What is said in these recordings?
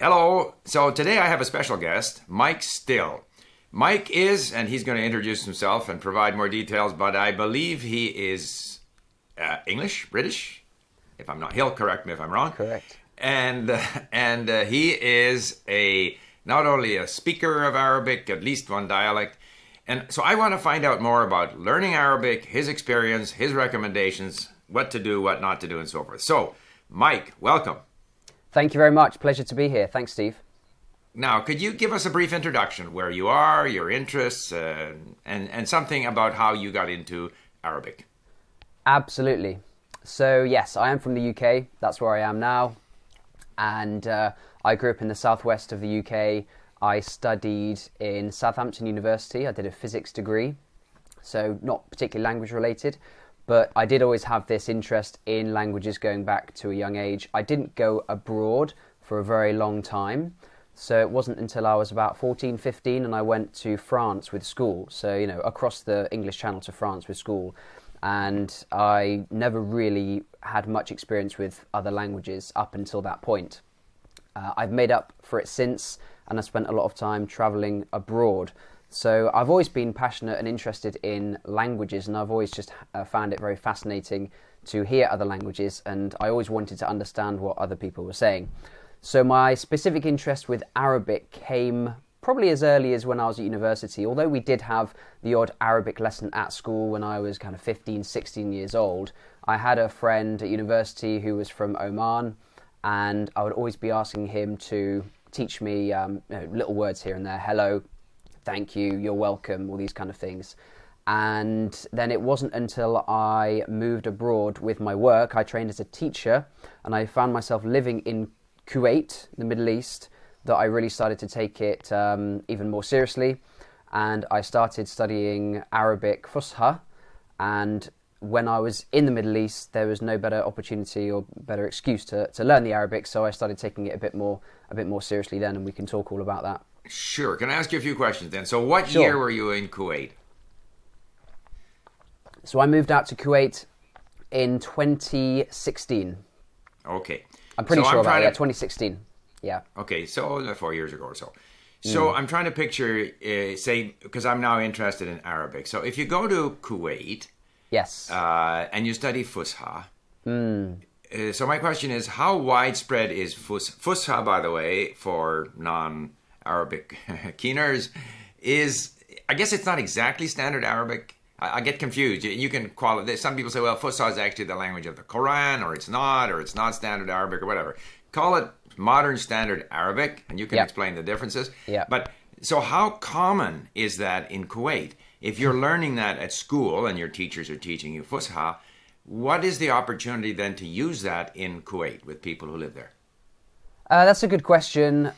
Hello. So today I have a special guest, Mike Still. Mike is, and he's going to introduce himself and provide more details, but I believe he is English, British. If I'm not, he'll correct me if I'm wrong. Correct. And he is not only a speaker of Arabic, at least one dialect. And so I want to find out more about learning Arabic, his experience, his recommendations, what to do, what not to do, and so forth. So, Mike, welcome. Thank you very much. Pleasure to be here. Thanks, Steve. Now, could you give us a brief introduction, where you are, your interests, and something about how you got into Arabic? Absolutely. So, yes, I am from the UK. That's where I am now. And I grew up in the southwest of the UK. I studied in Southampton University. I did a physics degree, so not particularly language related. But I did always have this interest in languages going back to a young age. I didn't go abroad for a very long time. So it wasn't until I was about 14, 15 and I went to France with school. So, across the English Channel to France with school. And I never really had much experience with other languages up until that point. I've made up for it since, and I spent a lot of time traveling abroad. So I've always been passionate and interested in languages, and I've always just found it very fascinating to hear other languages, and I always wanted to understand what other people were saying. So my specific interest with Arabic came probably as early as when I was at university, although we did have the odd Arabic lesson at school when I was kind of 15, 16 years old. I had a friend at university who was from Oman, and I would always be asking him to teach me little words here and there. Hello, thank you, you're welcome, all these kind of things. And then it wasn't until I moved abroad with my work, I trained as a teacher, and I found myself living in Kuwait, the Middle East, that I really started to take it even more seriously. And I started studying Arabic Fusha, and when I was in the Middle East, there was no better opportunity or better excuse to learn the Arabic, so I started taking it a bit more seriously then, and we can talk all about that. Sure. Can I ask you a few questions then? So what Sure. year were you in Kuwait? So I moved out to Kuwait in 2016. Okay. I'm pretty sure about it, 2016. Yeah. Okay, so 4 years ago or so. So I'm trying to picture, say, because I'm now interested in Arabic. So if you go to Kuwait, Yes. and you study Fusha, so my question is, how widespread is Fusha, by the way, for non-Arabic keeners, I guess it's not exactly standard Arabic. I get confused. You can qualify. Some people say, well, Fusha is actually the language of the Quran, or it's not standard Arabic, or whatever. Call it modern standard Arabic, and you can explain the differences. Yeah. But so how common is that in Kuwait? If you're learning that at school and your teachers are teaching you Fusha, what is the opportunity then to use that in Kuwait with people who live there? That's a good question.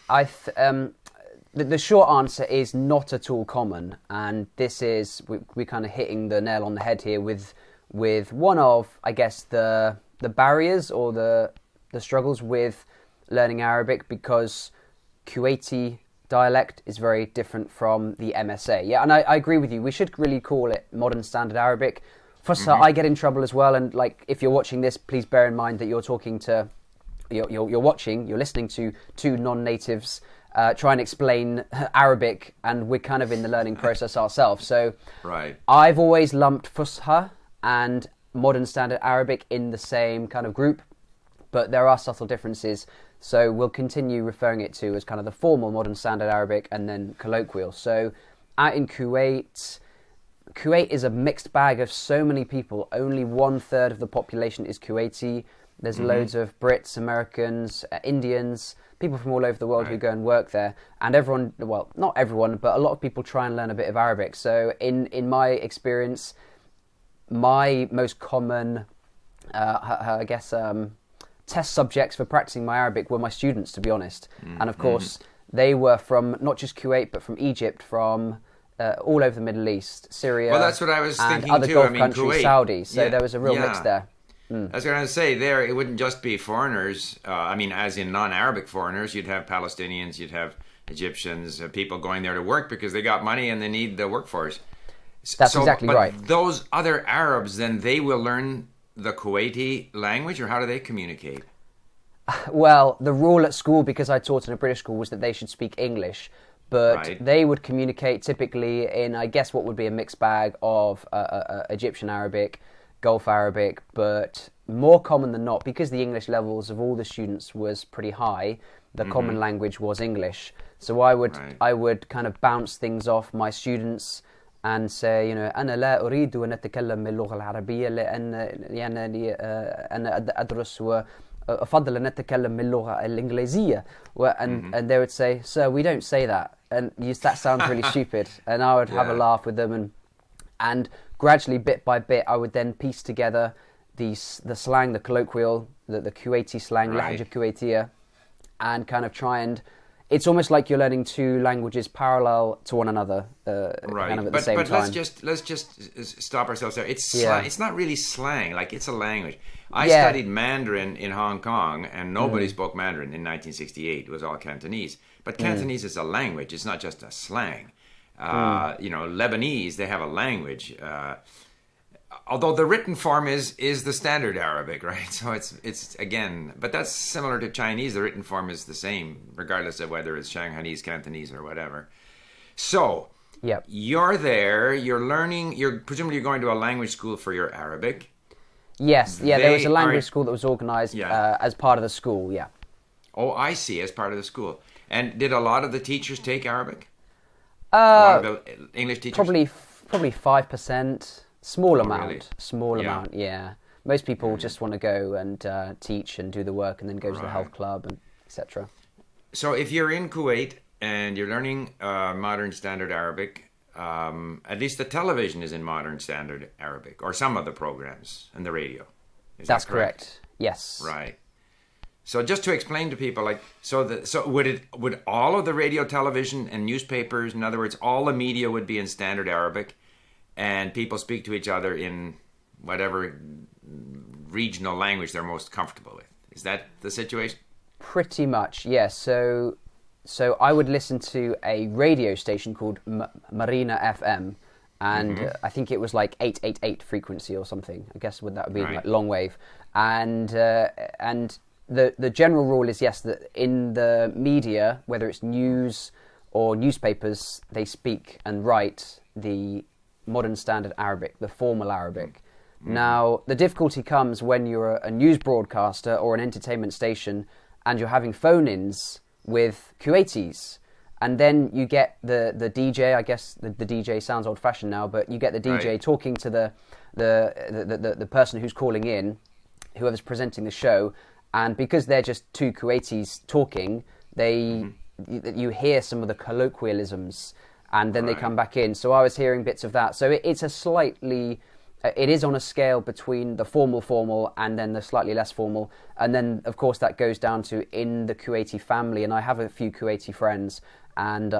The short answer is not at all common, and this is we're kind of hitting the nail on the head here with one of, I guess, the barriers or the struggles with learning Arabic, because Kuwaiti dialect is very different from the MSA. Yeah, and I agree with you. We should really call it modern standard Arabic. Fusha, I get in trouble as well, and if you're watching this, please bear in mind that you're listening to two non-natives try and explain Arabic, and we're kind of in the learning process ourselves. So right. I've always lumped Fusha and modern standard Arabic in the same kind of group, but there are subtle differences. So we'll continue referring it to as kind of the formal modern standard Arabic and then colloquial. So out in Kuwait is a mixed bag of so many people. Only 1/3 of the population is Kuwaiti. There's loads of Brits, Americans, Indians, people from all over the world who go and work there. And everyone, well, not everyone, but a lot of people try and learn a bit of Arabic. So in my experience, my most common, test subjects for practicing my Arabic were my students, to be honest. And of course, they were from not just Kuwait, but from Egypt, from all over the Middle East, Syria, well, that's what I was thinking other too. Gulf I mean, countries, Kuwait, Saudi. So there was a real mix there. That's what I was going to say. There, it wouldn't just be foreigners. As in non-Arabic foreigners, you'd have Palestinians, you'd have Egyptians, people going there to work because they got money and they need the workforce. That's exactly right. Those other Arabs, then they will learn the Kuwaiti language, or how do they communicate? Well, the rule at school, because I taught in a British school, was that they should speak English. But Right. they would communicate typically in, I guess, what would be a mixed bag of Egyptian Arabic, Gulf Arabic, but more common than not, because the English levels of all the students was pretty high, the common language was English. So Right. I would kind of bounce things off my students and say, أنا لا أريد أن أتكلم اللغة العربية لأن يعني أنا أدرس وأفضل أن أتكلم اللغة الإنجليزية. And they would say, sir, we don't say that. And that sounds really stupid. And I would have a laugh with them. And gradually, bit by bit, I would then piece together the slang, the colloquial, the Kuwaiti slang, Right. Lahja Kuwaitiya, and kind of try and... It's almost like you're learning two languages parallel to one another, Right. kind of at the same but time. let's just stop ourselves there. It's Yeah. it's not really slang. Like, it's a language. I Yeah. studied Mandarin in Hong Kong, and nobody spoke Mandarin in 1968. It was all Cantonese. But Cantonese is a language. It's not just a slang. Lebanese, they have a language. Although the written form is the standard Arabic, right? So it's again, but that's similar to Chinese. The written form is the same, regardless of whether it's Shanghainese, Cantonese, or whatever. So Yep. you're there, you're learning. You're presumably going to a language school for your Arabic. Yes, yeah, there was a They language are- school that was organised Yeah. as part of the school, yeah. Oh, I see. As part of the school. And did a lot of the teachers take Arabic? A Uh, lot of the English teachers. probably 5%, small amount, really? small Yeah. amount, yeah. Most people just want to go and teach and do the work and then go to the health Right. club and etc. So if you're in Kuwait and you're learning modern standard Arabic, at least the television is in modern standard Arabic, or some of the programs and the radio. Is That's that correct? correct. Yes. Right. So just to explain to people, like, so would all of the radio, television, and newspapers, in other words, all the media would be in standard Arabic, and people speak to each other in whatever regional language they're most comfortable with. Is that the situation? Pretty much, yes. So I would listen to a radio station called Marina FM, and I think it was like 888 frequency or something. I guess that would be Right. like long wave. And the general rule is, yes, that in the media, whether it's news or newspapers, they speak and write the modern standard Arabic, the formal Arabic. Now, the difficulty comes when you're a news broadcaster or an entertainment station and you're having phone-ins with Kuwaitis. And then you get the DJ, I guess the DJ sounds old-fashioned now, but you get the DJ Right. talking to the person who's calling in, whoever's presenting the show, and because they're just two Kuwaitis talking, you hear some of the colloquialisms, and then they Right. come back in. So I was hearing bits of that. So it's a slightly... It is on a scale between the formal, and then the slightly less formal. And then, of course, that goes down to in the Kuwaiti family. And I have a few Kuwaiti friends, and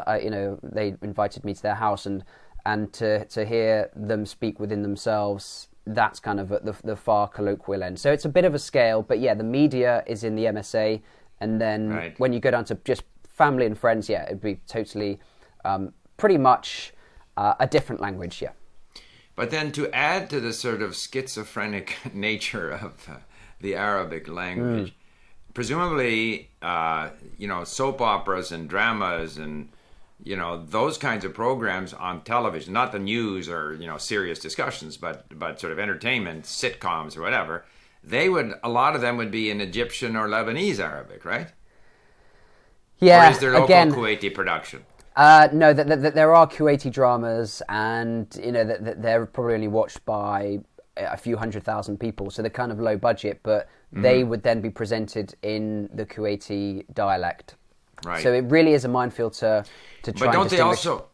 they invited me to their house, and to hear them speak within themselves, that's kind of at the far colloquial end. So it's a bit of a scale, but yeah, the media is in the MSA, and then Right. when you go down to just family and friends, yeah, it'd be totally, pretty much a different language, yeah. But then to add to the sort of schizophrenic nature of the Arabic language, presumably, soap operas and dramas and, those kinds of programs on television, not the news or, serious discussions, but sort of entertainment, sitcoms or whatever, a lot of them would be in Egyptian or Lebanese Arabic, right? Yeah, Or is there local again, Kuwaiti production? no, there are Kuwaiti dramas, and they're probably only watched by a few 100,000 people, so they're kind of low budget, but they would then be presented in the Kuwaiti dialect. Right. So it really is a minefield to try But and don't they distinguish. also?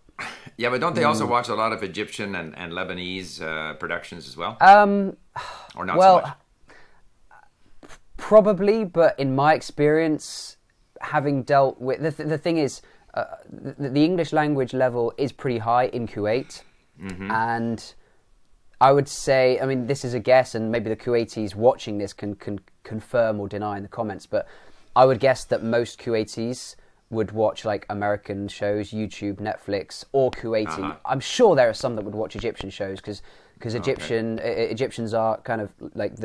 Yeah, but don't they also watch a lot of Egyptian and Lebanese productions as well? Or not so much? Probably, but in my experience, having dealt with the thing is, the English language level is pretty high in Kuwait, and I would say, I mean, this is a guess, and maybe the Kuwaitis watching this can confirm or deny in the comments, but I would guess that most Kuwaitis would watch like American shows, YouTube, Netflix, or Kuwaiti. I'm sure there are some that would watch Egyptian shows because Egyptians are kind of like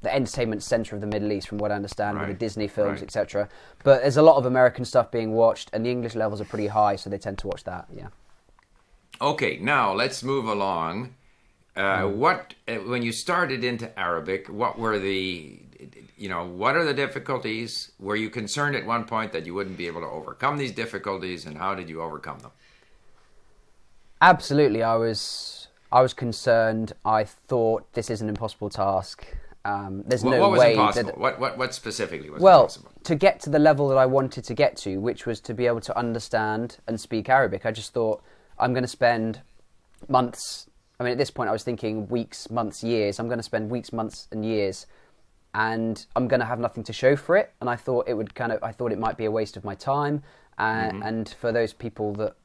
the entertainment center of the Middle East, from what I understand, with the Disney films, Right. etc. But there's a lot of American stuff being watched, and the English levels are pretty high, so they tend to watch that. Yeah. Okay, now let's move along. What when you started into Arabic, what were what are the difficulties? Were you concerned at one point that you wouldn't be able to overcome these difficulties, and how did you overcome them? Absolutely, I was concerned. I thought this is an impossible task. There's no what was way impossible? that. What specifically was Well, impossible? to get to the level that I wanted to get to, which was to be able to understand and speak Arabic, I just thought I'm going to spend months. I mean, at this point, I was thinking weeks, months, years. I'm going to spend weeks, months, and years, and I'm going to have nothing to show for it. And I thought I thought it might be a waste of my time, and for those people that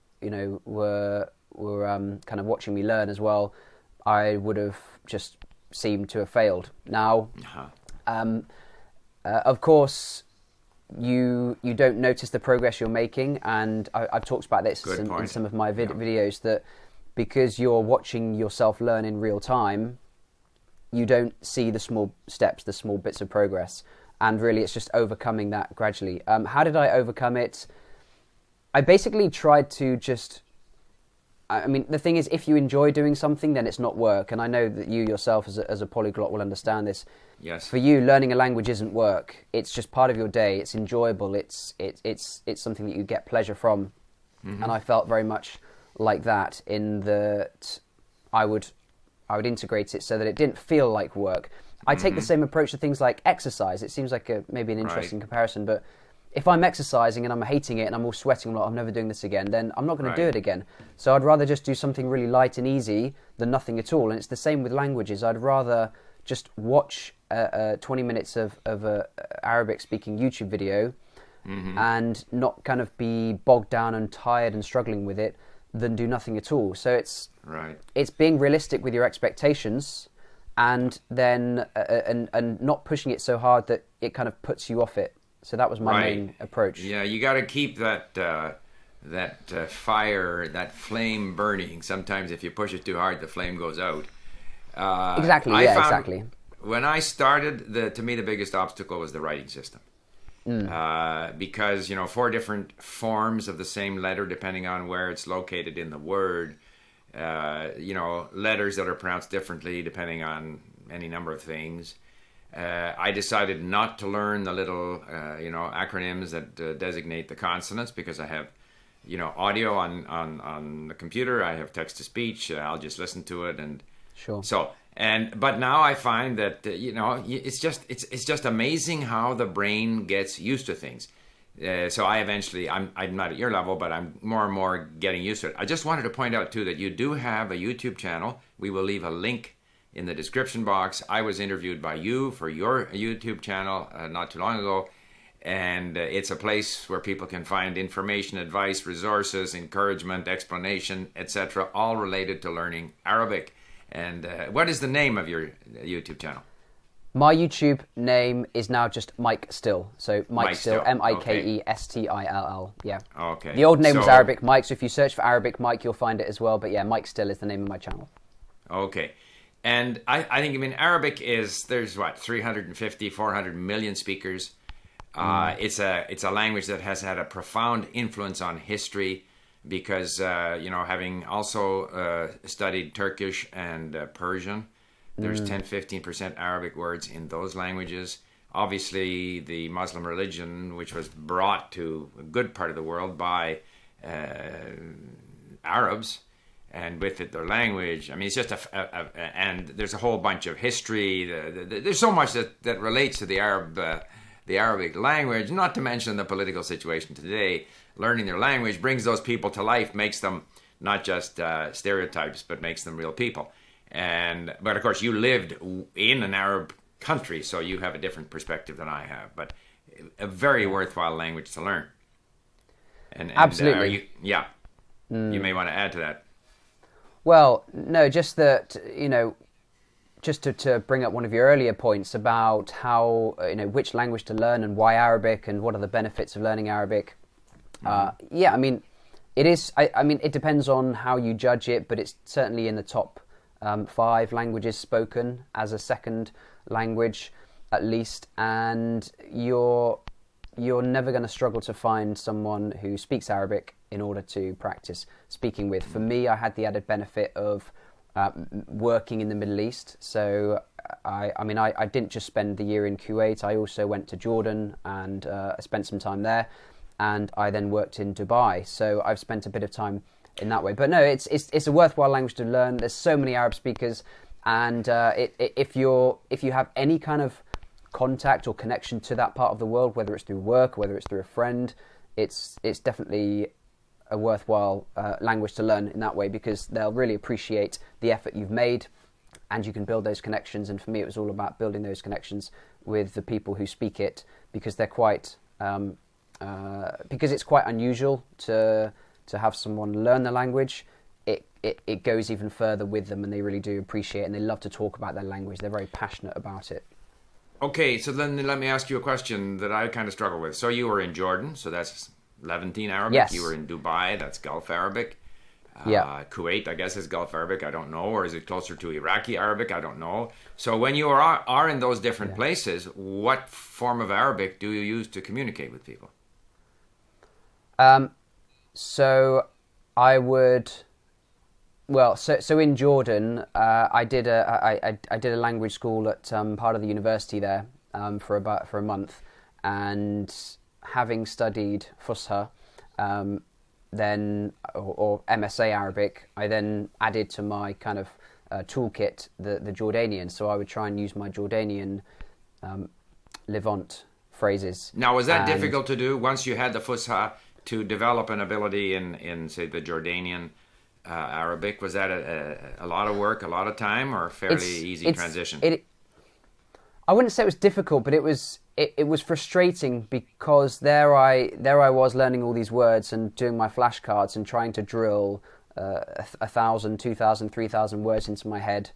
were kind of watching me learn as well, I would have just seemed to have failed. Now, of course, you don't notice the progress you're making, and I've talked about this in some of my videos, that because you're watching yourself learn in real time, you don't see the small steps, the small bits of progress, and really it's just overcoming that gradually. How did I overcome it? I basically tried to just... I mean, the thing is, if you enjoy doing something, then it's not work. And I know that you yourself, as a polyglot, will understand this. Yes. For you, learning a language isn't work. It's just part of your day. It's enjoyable. It's something that you get pleasure from. Mm-hmm. And I felt very much like that, in that I would integrate it so that it didn't feel like work. I take the same approach to things like exercise. It seems like maybe an interesting comparison, but if I'm exercising and I'm hating it and I'm all sweating, I'm never doing this again, then I'm not going to do it again. So I'd rather just do something really light and easy than nothing at all. And it's the same with languages. I'd rather just watch 20 minutes of a Arabic-speaking YouTube video and not kind of be bogged down and tired and struggling with it than do nothing at all. So it's being realistic with your expectations, and then and not pushing it so hard that it kind of puts you off it. So that was my main approach. Yeah, you got to keep that fire, that flame burning. Sometimes if you push it too hard, the flame goes out. Exactly. Exactly. When I started, to me the biggest obstacle was the writing system. Because 4 different forms of the same letter, depending on where it's located in the word. Letters that are pronounced differently depending on any number of things. I decided not to learn the little, acronyms that designate the consonants, because I have, audio on the computer. I have text to speech. I'll just listen to it, and sure. But now I find that it's just amazing how the brain gets used to things. So I'm not at your level, but I'm more and more getting used to it. I just wanted to point out too that you do have a YouTube channel. We will leave a link in the description box. I was interviewed by you for your YouTube channel not too long ago, and it's a place where people can find information, advice, resources, encouragement, explanation, etc., all related to learning Arabic. And what is the name of your YouTube channel? My YouTube name is now just Mike Still. So Mike Still, Mikestill. Yeah. Okay. The old name was Arabic Mike, so if you search for Arabic Mike, you'll find it as well. But yeah, Mike Still is the name of my channel. Okay. And I think, Arabic there's 350, 400 million speakers. It's a language that has had a profound influence on history, because, having also studied Turkish and Persian, there's 10-15% Arabic words in those languages. Obviously, the Muslim religion, which was brought to a good part of the world by Arabs, and with it their language. It's just and there's a whole bunch of history. There's so much that relates to the Arabic language, not to mention the political situation today. Learning their language brings those people to life, makes them not just stereotypes, but makes them real people. But of course, you lived in an Arab country, so you have a different perspective than I have. But a very worthwhile language to learn. And absolutely, you may want to add to that. Well, no, just that, just to bring up one of your earlier points about how, which language to learn and why Arabic and what are the benefits of learning Arabic. It is, it depends on how you judge it, but it's certainly in the top 5 languages spoken as a second language. at least, and you're never going to struggle to find someone who speaks Arabic in order to practice speaking with. For me, I had the added benefit of working in the Middle East. So I didn't just spend the year in Kuwait. I also went to Jordan and spent some time there, and I then worked in Dubai. So I've spent a bit of time in that way. But no, it's a worthwhile language to learn. There's so many Arab speakers, and if you have any kind of contact or connection to that part of the world, whether it's through work, whether it's through a friend, it's definitely a worthwhile language to learn in that way, because they'll really appreciate the effort you've made, and you can build those connections. And for me, it was all about building those connections with the people who speak it, because they're quite because it's quite unusual to have someone learn the language. It goes even further with them, and they really do appreciate it, and they love to talk about their language. They're very passionate about it. Okay, so then let me ask you a question that I kind of struggle with. So you were in Jordan, so that's Levantine Arabic. Yes. You were in Dubai, that's Gulf Arabic. Yeah. Kuwait, I guess, is Gulf Arabic. I don't know. Or is it closer to Iraqi Arabic? I don't know. So when you are in those different places, what form of Arabic do you use to communicate with people? So I would... Well, so in Jordan, I did a language school at part of the university there for a month, and having studied Fusha, then or MSA Arabic, I then added to my kind of toolkit the Jordanian. So I would try and use my Jordanian Levant phrases. Now, was that difficult to do once you had the Fusha to develop an ability in say the Jordanian Arabic? Was that a lot of work, a lot of time, or a fairly easy transition? I wouldn't say it was difficult, but it was frustrating, because there I was learning all these words and doing my flashcards and trying to drill 1,000, 2,000, 3,000 words into my head,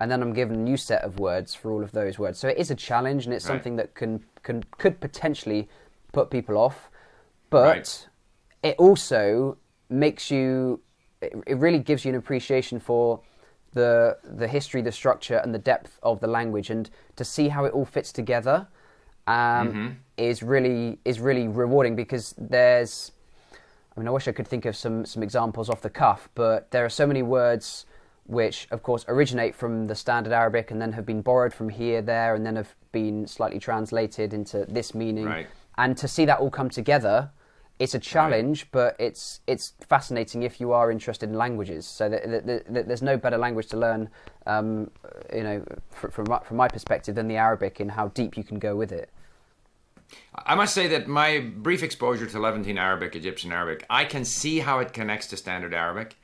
and then I'm given a new set of words for all of those words. So it is a challenge, and it's something that could potentially put people off, but it also makes you. It really gives you an appreciation for the history, the structure, and the depth of the language, and to see how it all fits together is really rewarding, because there's. I mean, I wish I could think of some examples off the cuff, but there are so many words which, of course, originate from the standard Arabic and then have been borrowed from here, there, and then have been slightly translated into this meaning. Right. And to see that all come together. It's a challenge, but it's fascinating if you are interested in languages. So there's no better language to learn, from my perspective, than the Arabic, in how deep you can go with it. I must say that my brief exposure to Levantine Arabic, Egyptian Arabic, I can see how it connects to standard Arabic.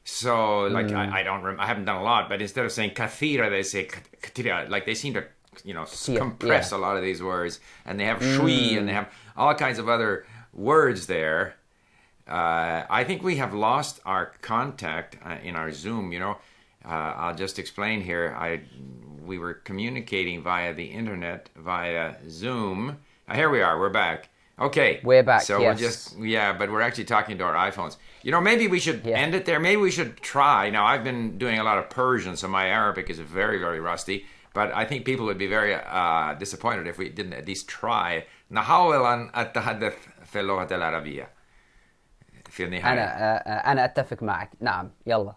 So, like, I haven't done a lot, but instead of saying kathira, they say katira. Like, they seem to, compress a lot of these words, and they have shui, and they have all kinds of other words there. I think we have lost our contact in our Zoom. I'll just explain here. We were communicating via the internet, via Zoom. Here we are. We're back. Okay. We're back, So yes. but we're actually talking to our iPhones. Maybe we should end it there. Maybe we should try. Now, I've been doing a lot of Persian, so my Arabic is very, very rusty. But I think people would be very disappointed if we didn't at least try. نحاول أن أتحدث في اللغة العربية في النهاية. أنا أتفق معك. نعم يلا.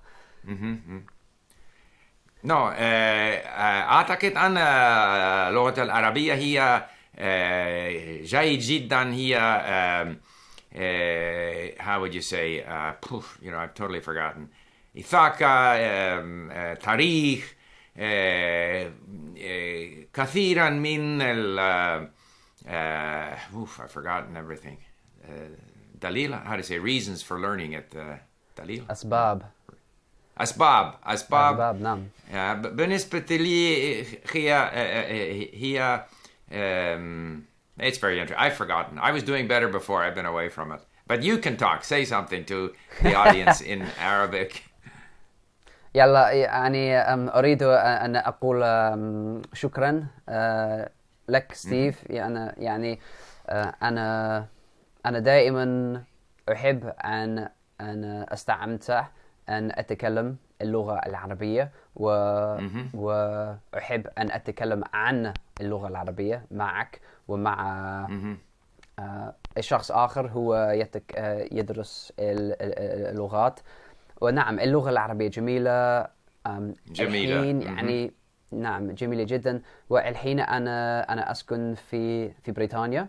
أعتقد أن اللغة العربية هي جيد جدا. هي how would you say? I've totally forgotten. ثقافة, تاريخ, كثيرا من I've forgotten everything. Dalil, how to say reasons for learning it? Dalil. أسباب. نعم. بالنسبة لي هي it's very interesting. I've forgotten. I was doing better before. I've been away from it. But you can talk. Say something to the audience in Arabic. يلا أريد أن أقول شكرا لك ستيف. أنا دائما أحب أن أستمتع أن أتكلم اللغة العربية وأحب أن أتكلم عن اللغة العربية معك ومع شخص آخر هو يدرس اللغات. ونعم اللغة العربية جميلة. جميلة. الحين يعني نعم جميلة جدا. والحين أنا أسكن في بريطانيا،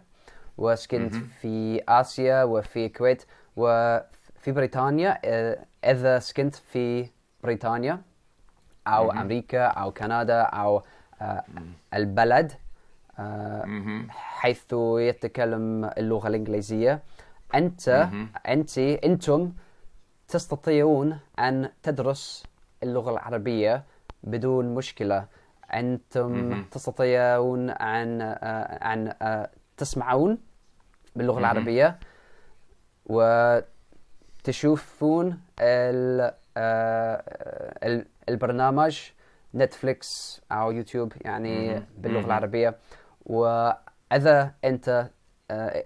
وسكنت في آسيا وفي الكويت. وفي بريطانيا إذا سكنت في بريطانيا أو أمريكا أو كندا أو البلد حيث يتكلم اللغة الإنجليزية، أنتم تستطيعون أن تدرس اللغة العربية بدون مشكلة. أنتم تستطيعون أن تسمعون باللغة العربية وتشوفون البرنامج نتفليكس أو يوتيوب يعني باللغة العربية. وإذا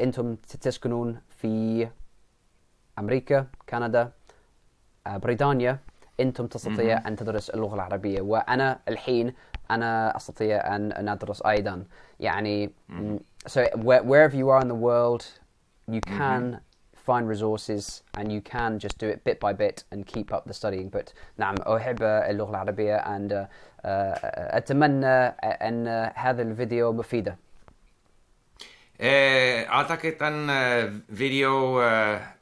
أنتم تسكنون في أمريكا، كندا، بريطانيا، أنتم تستطيع أن تدرس اللغة العربية. وأنا الحين أنا أستطيع أن أدرس أيضا يعني. So wherever you are in the world, you can find resources and you can just do it bit by bit and keep up the studying. But نعم أحب اللغة العربية and أتمنى أن هذا الفيديو مفيدة. أعتقد أن فيديو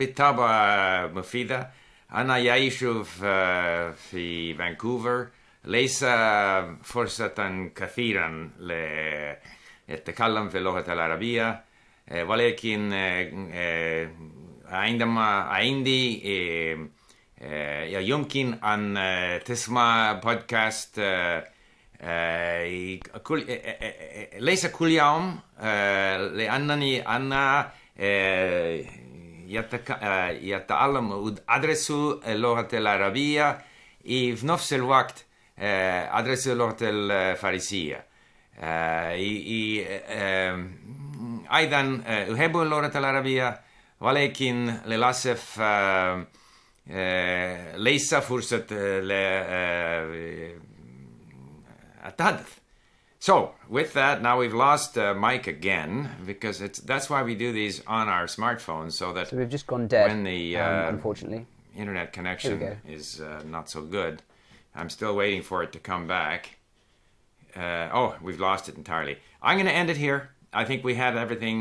بالطبع مفيدة. أنا يعيش في فانكوفر، ليس فرصة كثيرا للتكلم في اللغة العربية، ولكن عندي يمكن أن تسمع بودكاست ليس كل يوم، لأنني أنا يتعلم أدرس اللغة العربية في نفس الوقت أدرس اللغة الفارسية. أيضا أحب اللغة العربية، ولكن للأسف ليس فرصة التحدث. So, with that, now we've lost Mike again, because that's why we do these on our smartphones, so we've just gone dead, when the unfortunately, internet connection is not so good. I'm still waiting for it to come back. We've lost it entirely. I'm going to end it here. I think we had everything.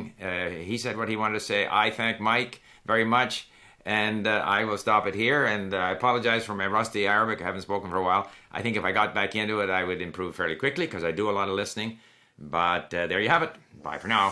He said what he wanted to say. I thank Mike very much. And I will stop it here, and I apologize for my rusty Arabic. I haven't spoken for a while. I think if I got back into it, I would improve fairly quickly because I do a lot of listening. But there you have it. Bye for now.